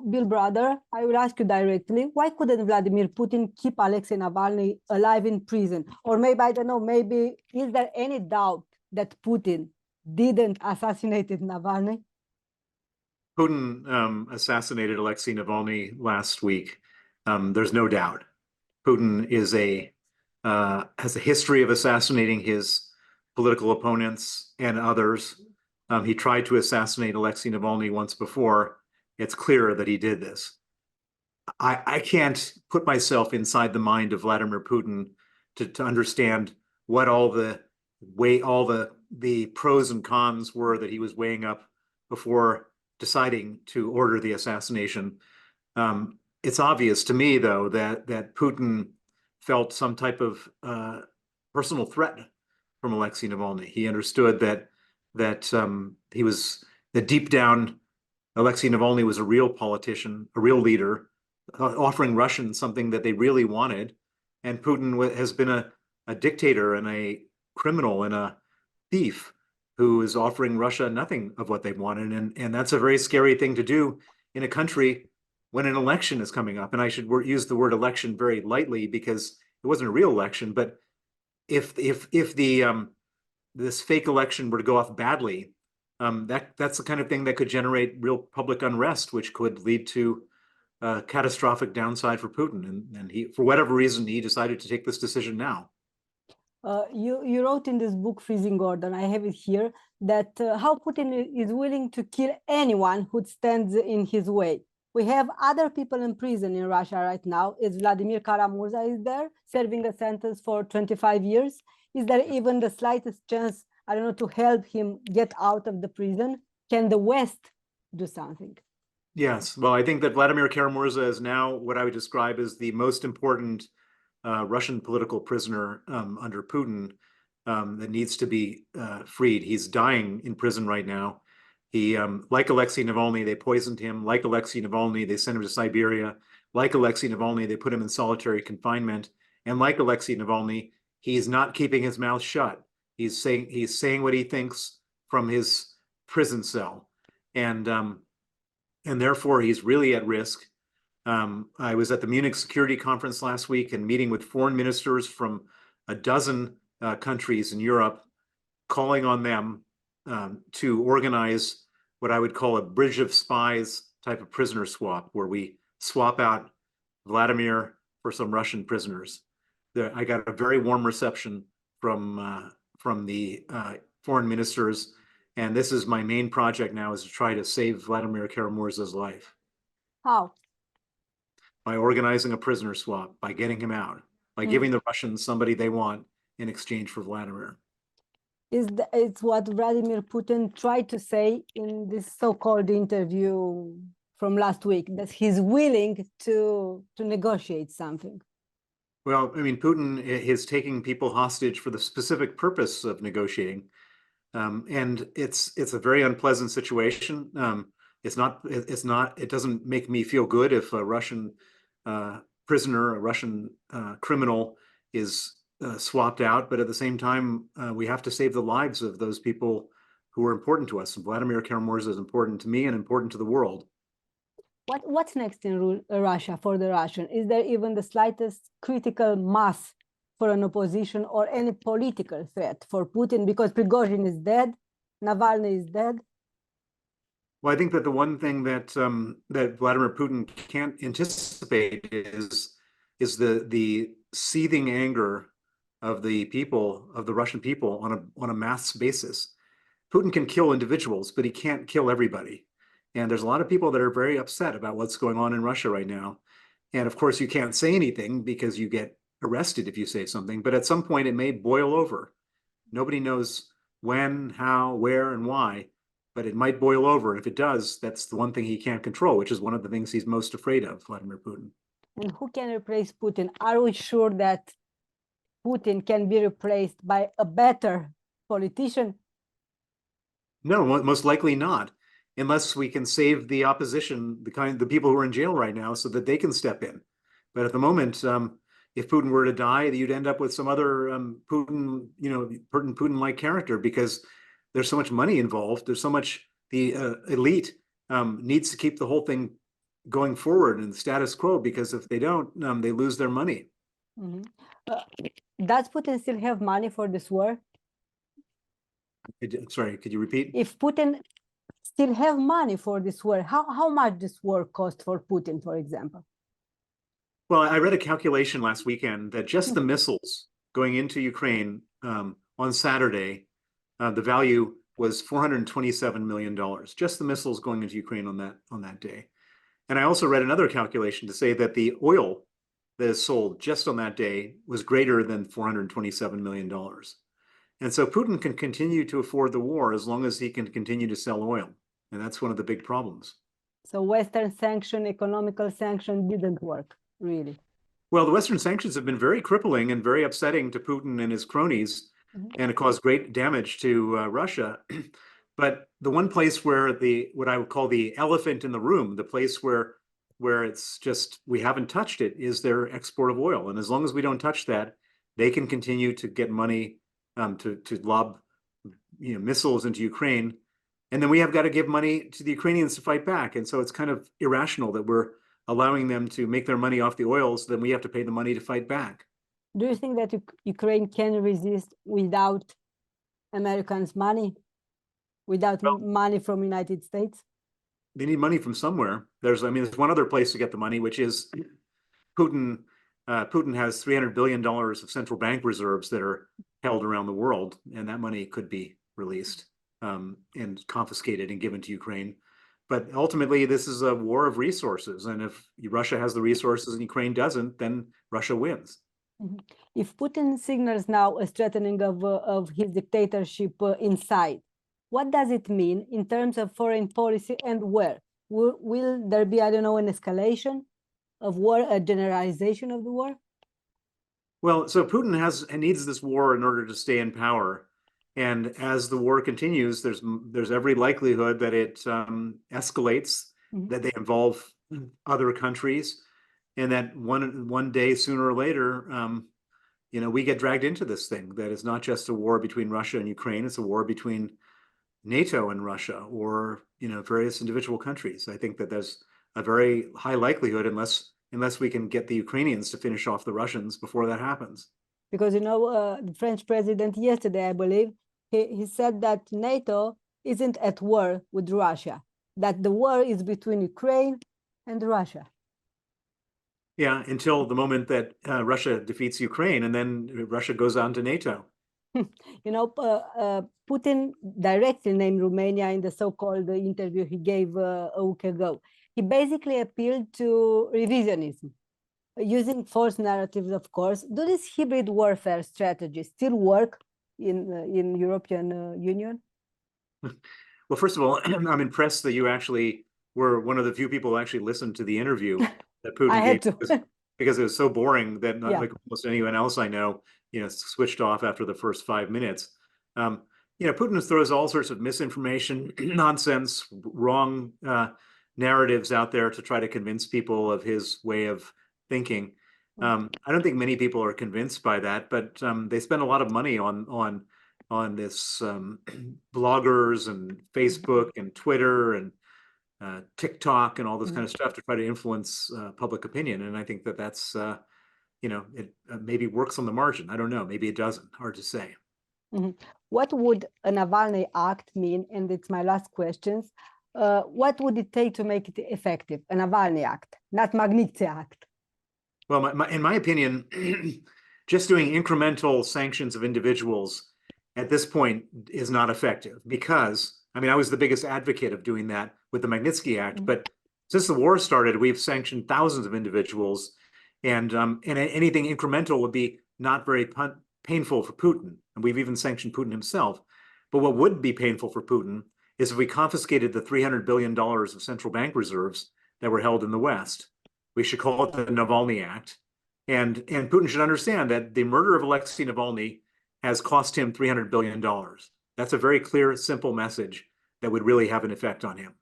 Bill Brother, I will ask you directly, why couldn't Vladimir Putin keep Alexei Navalny alive in prison? Or maybe, I don't know, maybe is there any doubt that Putin didn't assassinate Navalny? Putin assassinated Alexei Navalny last week. There's no doubt. Putin has a history of assassinating his political opponents and others. He tried to assassinate Alexei Navalny once before. It's clear that he did this. I can't put myself inside the mind of Vladimir Putin to understand what all the pros and cons were that he was weighing up before deciding to order the assassination. It's obvious to me, though, that Putin felt some type of personal threat from Alexei Navalny. He understood that deep down, Alexei Navalny was a real politician, a real leader, offering Russians something that they really wanted. And Putin has been a dictator and a criminal and a thief who is offering Russia nothing of what they wanted. And that's a very scary thing to do in a country when an election is coming up. And I should use the word election very lightly because it wasn't a real election. But if this fake election were to go off badly, that's the kind of thing that could generate real public unrest, which could lead to a catastrophic downside for Putin. And he, for whatever reason, he decided to take this decision now. You wrote in this book, Freezing Order, I have it here, that how Putin is willing to kill anyone who stands in his way. We have other people in prison in Russia right now. Is Vladimir Kamura is there, serving a sentence for 25 years. Is there even the slightest chance, I don't know, to help him get out of the prison? Can the West do something? Yes, well, I think that Vladimir Kamura is now what I would describe as the most important Russian political prisoner under Putin that needs to be freed. He's dying in prison right now. He, like Alexei Navalny, they poisoned him. Like Alexei Navalny, they sent him to Siberia. Like Alexei Navalny, they put him in solitary confinement. And like Alexei Navalny, he's not keeping his mouth shut. He's saying what he thinks from his prison cell, and therefore he's really at risk. I was at the Munich Security Conference last week and meeting with foreign ministers from a dozen countries in Europe, calling on them to organize what I would call a bridge of spies type of prisoner swap, where we swap out Vladimir for some Russian prisoners. I got a very warm reception from the foreign ministers, and this is my main project now, is to try to save Vladimir Kamura's life. How? By organizing a prisoner swap, by getting him out, by giving the Russians somebody they want in exchange for Vladimir. It's what Vladimir Putin tried to say in this so-called interview from last week, that he's willing to negotiate something. Well, I mean, Putin is taking people hostage for the specific purpose of negotiating, and it's a very unpleasant situation. It doesn't make me feel good if a Russian prisoner, a Russian criminal is swapped out, but at the same time, we have to save the lives of those people who are important to us. And Vladimir Kamura is important to me and important to the world. What's next in Russia for the Russian? Is there even the slightest critical mass for an opposition or any political threat for Putin? Because Prigozhin is dead, Navalny is dead. Well, I think that the one thing that Vladimir Putin can't anticipate is the seething anger of the people, of the Russian people, on a mass basis. Putin can kill individuals, but he can't kill everybody. And there's a lot of people that are very upset about what's going on in Russia right now. And of course, you can't say anything because you get arrested if you say something, but at some point it may boil over. Nobody knows when, how, where, and why, but it might boil over. If it does, that's the one thing he can't control, which is one of the things he's most afraid of, Vladimir Putin. And who can replace Putin? Are we sure that Putin can be replaced by a better politician? No, most likely not, unless we can save the opposition, the people who are in jail right now, so that they can step in. But at the moment, if Putin were to die, you'd end up with some other Putin-like character, because there's so much money involved. There's so much, the elite needs to keep the whole thing going forward in the status quo, because if they don't, they lose their money. Mhm. Does Putin still have money for this war? Sorry, could you repeat? If Putin still have money for this war, how much this war cost for Putin, for example? Well, I read a calculation last weekend that just the missiles going into Ukraine on Saturday, the value was $427 million. Just the missiles going into Ukraine on that day. And I also read another calculation to say that the oil that is sold just on that day was greater than $427 million. And so Putin can continue to afford the war as long as he can continue to sell oil. And that's one of the big problems. So Western sanction, economical sanction didn't work, really. Well, the Western sanctions have been very crippling and very upsetting to Putin and his cronies, and it caused great damage to Russia. But the one place where what I would call the elephant in the room, the place where it's just we haven't touched it, is their export of oil. And as long as we don't touch that, they can continue to get money to lob missiles into Ukraine. And then we have got to give money to the Ukrainians to fight back. And so it's kind of irrational that we're allowing them to make their money off the oil, so then we have to pay the money to fight back. Do you think that Ukraine can resist without Americans' money, without money from United States? They need money from somewhere. There's one other place to get the money, which is Putin. Putin has $300 billion of central bank reserves that are held around the world, and that money could be released and confiscated and given to Ukraine. But ultimately, this is a war of resources. And if Russia has the resources and Ukraine doesn't, then Russia wins. Mm-hmm. If Putin signals now a strengthening of his dictatorship inside, what does it mean in terms of foreign policy and where? Will there be, I don't know, an escalation of war, a generalization of the war? Well, so Putin needs this war in order to stay in power. And as the war continues, there's every likelihood that it escalates, that they involve other countries, and that one day, sooner or later, we get dragged into this thing. That is not just a war between Russia and Ukraine; it's a war between NATO and Russia, or various individual countries. I think that there's a very high likelihood, unless we can get the Ukrainians to finish off the Russians before that happens. Because the French president yesterday, I believe, he said that NATO isn't at war with Russia, that the war is between Ukraine and Russia. Yeah, until the moment that Russia defeats Ukraine, and then Russia goes on to NATO. Putin directly named Romania in the so-called interview he gave a week ago. He basically appealed to revisionism, using false narratives, of course. Do these hybrid warfare strategies still work in European Union? Well, first of all, I'm impressed that you actually were one of the few people who actually listened to the interview that Putin gave, because it was so boring that like almost anyone else I know, switched off after the first 5 minutes. Putin throws all sorts of misinformation, nonsense, wrong narratives out there to try to convince people of his way of thinking. I don't think many people are convinced by that, but they spend a lot of money on this bloggers and Facebook and Twitter and TikTok and all this kind of stuff to try to influence public opinion. And I think that's it maybe works on the margin. I don't know. Maybe it doesn't. Hard to say. What would a Navalny Act mean? And it's my last question. What would it take to make it effective? A Navalny Act, not Magnițki Act. Well, in my opinion, just doing incremental sanctions of individuals at this point is not effective, because, I was the biggest advocate of doing that with the Magnitsky Act, but since the war started, we've sanctioned thousands of individuals, and anything incremental would be not very painful for Putin, and we've even sanctioned Putin himself. But what would be painful for Putin is if we confiscated the $300 billion of central bank reserves that were held in the West. We should call it the Navalny Act. And Putin should understand that the murder of Alexei Navalny has cost him $300 billion. That's a very clear, simple message that would really have an effect on him.